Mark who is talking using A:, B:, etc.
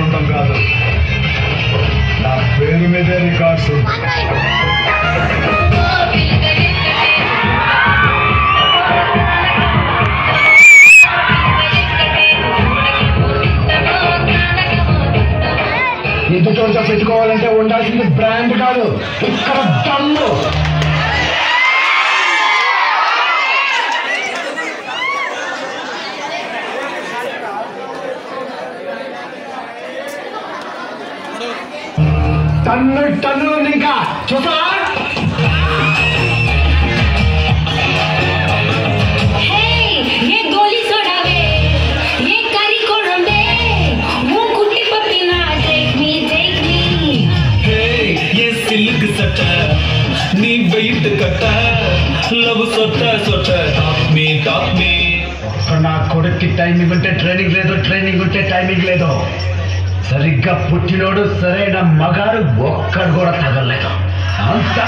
A: ఉండడం కాదు, నా పేరు మీదే రికార్డ్స్. ఎదుటోళ్ళతో పెట్టుకోవాలంటే ఉండాల్సింది బ్రాండ్ కాదు, ఇక్కడ దమ్ము. టన్నులు ఉంది ఇంకా చూసా. నా కొడుక్కి టైం ఇవ్వంటే ట్రైనింగ్ లేదు, ట్రైనింగ్ ఉంటే టైమింగ్ లేదు. సరిగ్గా పుట్టినోడు సరైన మగాడు ఒక్కడు కూడా తగలేదు. అంతా